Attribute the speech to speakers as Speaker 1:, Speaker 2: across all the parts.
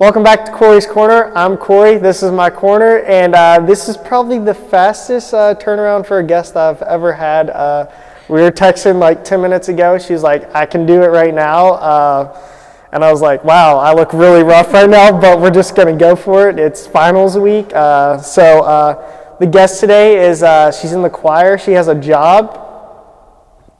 Speaker 1: Welcome back to Corey's Corner. I'm Corey. This is my corner, and this is probably the fastest turnaround for a guest I've ever had. We were texting like 10 minutes ago. She's like, I can do it right now. And I was like, wow, I look really rough right now, but we're just going to go for it. It's finals week. The guest today is, she's in the choir. She has a job.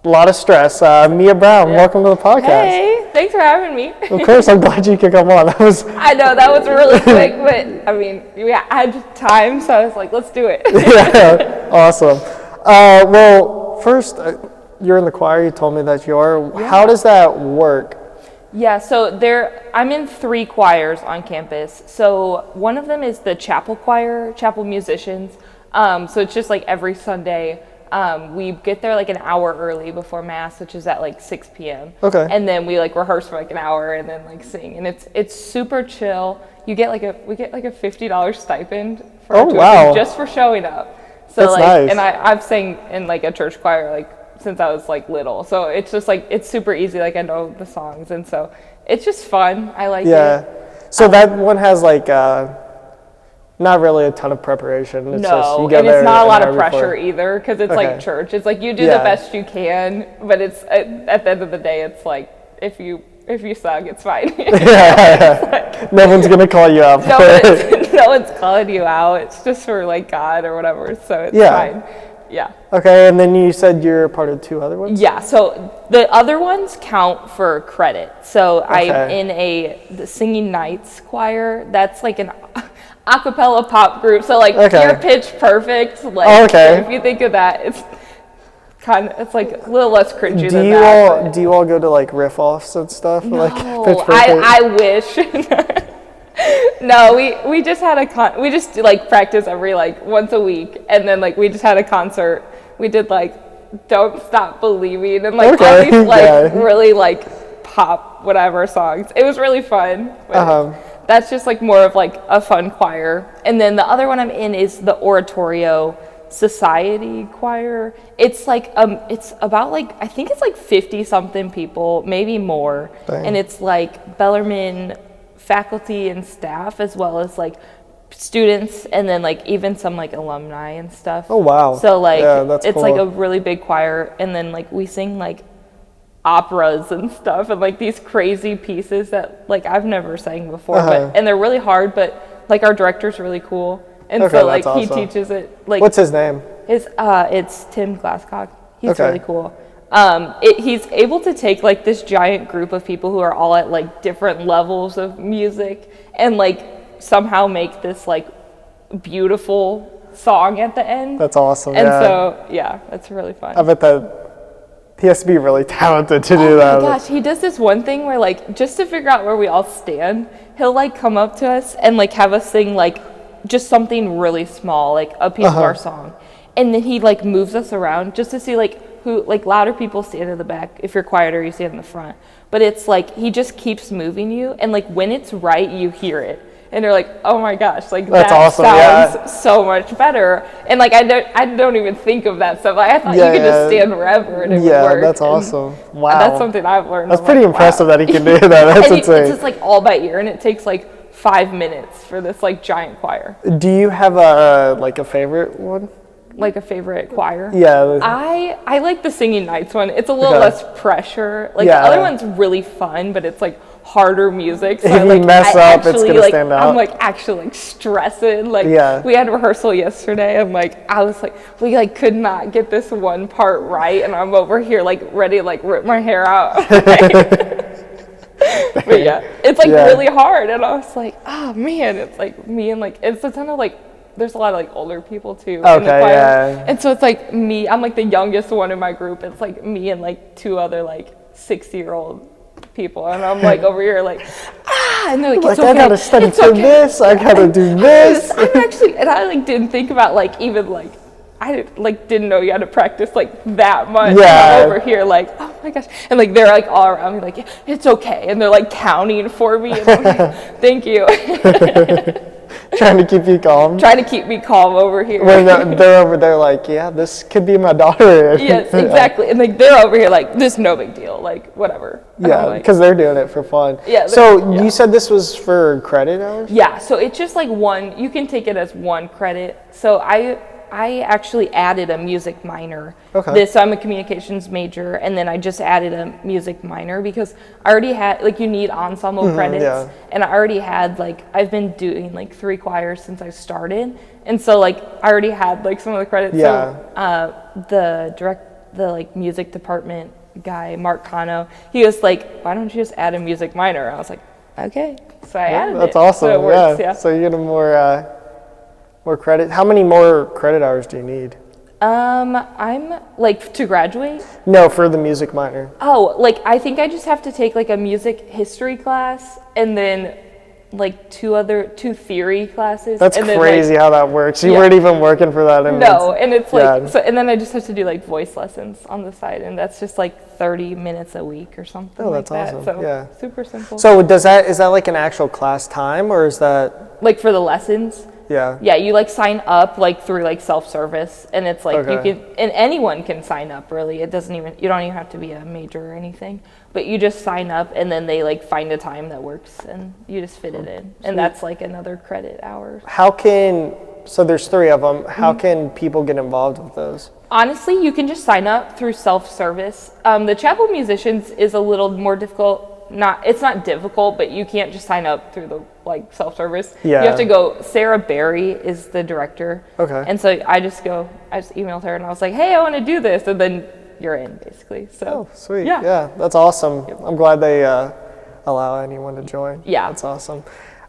Speaker 1: A lot of stress. Mia Brown, welcome to the podcast.
Speaker 2: Hey, thanks for having me.
Speaker 1: Of course, I'm glad you could come on.
Speaker 2: I know, that was really quick, but I mean, we had time, so I was like, let's do it.
Speaker 1: Yeah, awesome. Well, first, you're in the choir, you told me that you are. Yeah. How does that work?
Speaker 2: Yeah, so I'm in 3 choirs on campus. So one of them is the chapel choir, chapel musicians. So it's just like every Sunday. We get there like an hour early before mass, which is at like 6 p.m.
Speaker 1: Okay.
Speaker 2: And then we like rehearse for like an hour and then like sing, and it's super chill. We get like a $50 stipend for our tuition just for showing up. So
Speaker 1: that's
Speaker 2: like,
Speaker 1: nice.
Speaker 2: and I've sang in like a church choir like since I was like little, so it's just like it's super easy. Like I know the songs, and so it's just fun. I like it.
Speaker 1: Yeah. So that one has like not really a ton of preparation. It's just you go
Speaker 2: and
Speaker 1: there
Speaker 2: it's not a lot of
Speaker 1: before.
Speaker 2: pressure either, because it's like church. It's like you do the best you can, but it's at the end of the day, it's like if you suck, it's fine.
Speaker 1: No one's gonna call you out.
Speaker 2: No one's calling you out. It's just for like God or whatever, so it's fine. Yeah.
Speaker 1: Okay, and then you said you're part of 2 other ones?
Speaker 2: Yeah, so the other ones count for credit. So I'm in the Singing Nights choir. That's like an a cappella pop group. So like you're pitch perfect. Like if you think of that, it's like a little less cringy than that.
Speaker 1: Do you all go to like riff offs and stuff?
Speaker 2: No,
Speaker 1: like pitch perfect?
Speaker 2: I wish. No, we just had we just like practice every like once a week, and then like we just had a concert. We did like Don't Stop Believing and like all these like really like pop whatever songs. It was really fun. That's just like more of like a fun choir. And then the other one I'm in is the Oratorio Society choir. It's like it's about like I think it's like 50 something people, maybe more. Dang. And it's like Bellarmine faculty and staff, as well as like students, and then like even some like alumni and stuff.
Speaker 1: Oh wow.
Speaker 2: So like
Speaker 1: that's
Speaker 2: it's
Speaker 1: cool.
Speaker 2: like a really big choir, and then like we sing like operas and stuff, and like these crazy pieces that like I've never sang before, and they're really hard, but like our director's really cool, and so like he teaches it. Like
Speaker 1: what's his name?
Speaker 2: It's Tim Glasscock. He's really cool. He's able to take like this giant group of people who are all at like different levels of music and like somehow make this like beautiful song at the end.
Speaker 1: That's awesome.
Speaker 2: And so that's really fun.
Speaker 1: I bet that he has to be really talented to do that.
Speaker 2: Oh my gosh, he does this one thing where like just to figure out where we all stand, he'll like come up to us and like have us sing like just something really small, like a piece of our song. And then he like moves us around just to see like who, like louder people stand in the back. If you're quieter, you stand in the front. But it's like he just keeps moving you, and like when it's right, you hear it, and you're like, oh my gosh, like
Speaker 1: that's
Speaker 2: that
Speaker 1: awesome.
Speaker 2: Sounds so much better. And like I don't even think of that stuff. Like, I thought you could just stand wherever and it would work.
Speaker 1: That's awesome. Wow,
Speaker 2: that's something I've learned.
Speaker 1: That's pretty impressive that he can do that. That's insane.
Speaker 2: It's just like all by ear, and it takes like 5 minutes for this like giant choir.
Speaker 1: Do you have a favorite one?
Speaker 2: Like a favorite choir?
Speaker 1: Yeah.
Speaker 2: I like the Singing Nights one. It's a little less pressure. Like the other one's really fun, but it's like harder music. So
Speaker 1: if you mess up, it's gonna stand out.
Speaker 2: I'm like actually like stressing. Like we had rehearsal yesterday, and like I was like, we like could not get this one part right, and I'm over here like ready to like rip my hair out. But it's like really hard, and I was like, oh man, it's like me and like it's a ton of like. There's a lot of like older people too in the choir. And so it's like me, I'm like the youngest one in my group. It's like me and like 2 other like 60-year-old people, and I'm like over here like and they're like, it's okay.
Speaker 1: I gotta study for this, I gotta do this.
Speaker 2: I'm actually, and I like didn't think about like even like I like didn't know you had to practice like that much. I'm over here like, oh my gosh, and like they're like all around me like, it's okay, and they're like counting for me, and I'm like, thank you.
Speaker 1: Trying to keep you calm.
Speaker 2: Trying to keep me calm over here.
Speaker 1: When they're over there like, yeah, this could be my daughter.
Speaker 2: Yes, exactly. And like they're over here like, this is no big deal, like whatever. And I'm
Speaker 1: Yeah,
Speaker 2: like,
Speaker 1: because they're doing it for fun.
Speaker 2: Yeah,
Speaker 1: So
Speaker 2: yeah.
Speaker 1: you said this was for credit hours?
Speaker 2: yeah, so it's just like one, you can take it as one credit. So I actually added a music minor.
Speaker 1: Okay.
Speaker 2: So I'm a communications major, and then I just added a music minor because I already had, like, you need ensemble credits.
Speaker 1: yeah.
Speaker 2: And I already had, like, I've been doing like 3 choirs since I started. And so like I already had like some of the credits.
Speaker 1: Yeah.
Speaker 2: So the like music department guy, Mark Cano, he was like, why don't you just add a music minor? I was like, okay. So I added
Speaker 1: That's
Speaker 2: it.
Speaker 1: awesome.
Speaker 2: So it works, yeah.
Speaker 1: So you get more credit. How many more credit hours do you need?
Speaker 2: I'm like to graduate.
Speaker 1: No, for the music minor.
Speaker 2: Oh, like I think I just have to take like a music history class and then like 2 theory classes.
Speaker 1: That's
Speaker 2: and then,
Speaker 1: crazy how that works. You
Speaker 2: Yeah.
Speaker 1: weren't even working for that. And
Speaker 2: No, and it's like
Speaker 1: yeah.
Speaker 2: so, and then I just have to do like voice lessons on the side, and that's just like 30 minutes a week or something.
Speaker 1: Oh,
Speaker 2: like
Speaker 1: that's
Speaker 2: that.
Speaker 1: awesome.
Speaker 2: So
Speaker 1: Yeah.
Speaker 2: super simple.
Speaker 1: So is that like an actual class time, or is that?
Speaker 2: Like for the lessons.
Speaker 1: Yeah.
Speaker 2: Yeah, you like sign up like through like self-service, and it's like you
Speaker 1: Okay.
Speaker 2: can, and anyone can sign up really. It doesn't even, you don't even have to be a major or anything, but you just sign up and then they like find a time that works and you just fit it in. And that's like another credit hour.
Speaker 1: So there's 3 of them. How
Speaker 2: Mm-hmm.
Speaker 1: can people get involved with those?
Speaker 2: Honestly, you can just sign up through self-service. The Chapel Musicians is a little more difficult. It's not difficult, but you can't just sign up through the like self-service.
Speaker 1: Yeah.
Speaker 2: You have to go. Sarah Berry is the director.
Speaker 1: Okay.
Speaker 2: And so I just emailed her and I was like, hey, I want to do this, and then you're in basically. So.
Speaker 1: Oh, sweet.
Speaker 2: Yeah.
Speaker 1: Yeah, that's awesome. I'm glad they allow anyone to join.
Speaker 2: Yeah.
Speaker 1: That's awesome.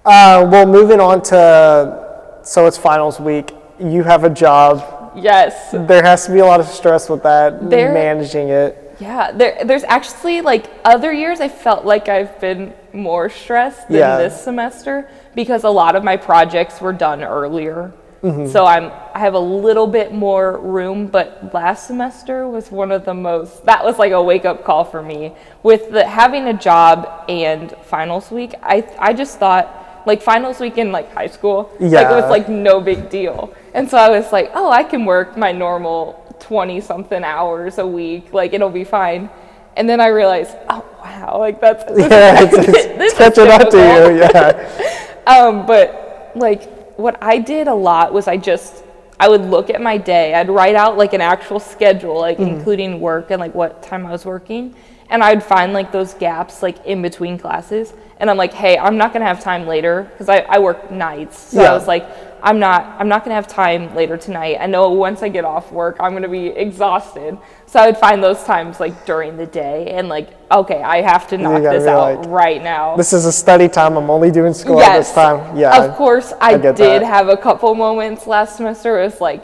Speaker 1: Well, moving on to, so it's finals week. You have a job.
Speaker 2: Yes.
Speaker 1: There has to be a lot of stress with that, managing it.
Speaker 2: Yeah, there's actually like other years I felt like I've been more stressed than
Speaker 1: Yeah.
Speaker 2: this semester because a lot of my projects were done earlier.
Speaker 1: Mm-hmm.
Speaker 2: So I have a little bit more room, but last semester was one of the most, that was like a wake up call for me with having a job and finals week. I just thought like finals week in like high school, like it was like no big deal. And so I was like, oh, I can work my normal 20 something hours a week, like it'll be fine. And then I realized, oh wow, like
Speaker 1: it's catching up to you. Yeah.
Speaker 2: But like what I did a lot was I would look at my day, I'd write out like an actual schedule, like including work and like what time I was working, and I'd find like those gaps like in between classes, and I'm like, hey, I'm not gonna have time later because I work nights, so I was like, I'm not gonna have time later tonight. I know once I get off work, I'm gonna be exhausted. So I would find those times like during the day and like, okay, I have to knock this out
Speaker 1: like,
Speaker 2: right now.
Speaker 1: This is a study time. I'm only doing school at this time. Yeah.
Speaker 2: Of course, I
Speaker 1: get
Speaker 2: did
Speaker 1: that.
Speaker 2: have a couple moments last semester. It was like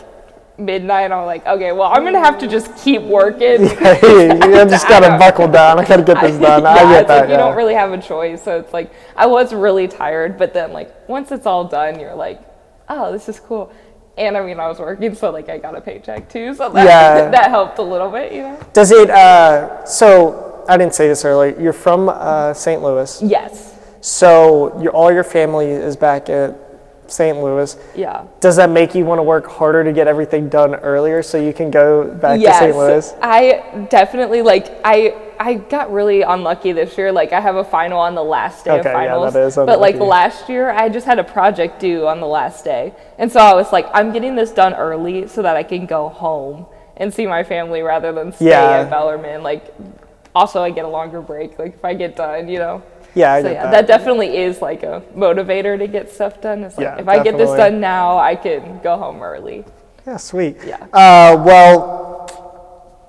Speaker 2: midnight. I'm like, okay, well, I'm gonna have to just keep working.
Speaker 1: Hey, you just gotta buckle down. I gotta get this done. I get
Speaker 2: it's
Speaker 1: that.
Speaker 2: like you don't really have a choice. So it's like I was really tired, but then like once it's all done, you're like, oh, this is cool. And I mean, I was working, so like I got a paycheck too, so that that helped a little bit, you know.
Speaker 1: Does it? So I didn't say this earlier. You're from St. Louis.
Speaker 2: Yes.
Speaker 1: So all your family is back at St. Louis.
Speaker 2: Yeah.
Speaker 1: Does that make you want to work harder to get everything done earlier so you can go back to St. Louis?
Speaker 2: I definitely I got really unlucky this year. Like I have a final on the last day of finals.
Speaker 1: Yeah, that is unlucky.
Speaker 2: But like last year I just had a project due on the last day. And so I was like, I'm getting this done early so that I can go home and see my family rather than stay at Bellarmine. Like also I get a longer break, like if I get done, you know.
Speaker 1: Yeah, I
Speaker 2: so
Speaker 1: get
Speaker 2: yeah,
Speaker 1: that.
Speaker 2: that definitely is like a motivator to get stuff done. It's like if I get this
Speaker 1: definitely.
Speaker 2: done now, I can go home early.
Speaker 1: Yeah, sweet.
Speaker 2: Yeah.
Speaker 1: Well,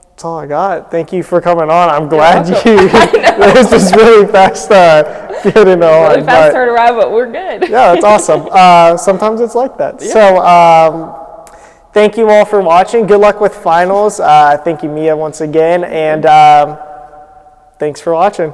Speaker 1: that's all I got. Thank you for coming on. I'm glad this is really fast getting on.
Speaker 2: Really fast turnaround, but we're good.
Speaker 1: Yeah, that's awesome. Sometimes it's like that. Yeah. So thank you all for watching. Good luck with finals. Thank you, Mia, once again. And thanks for watching.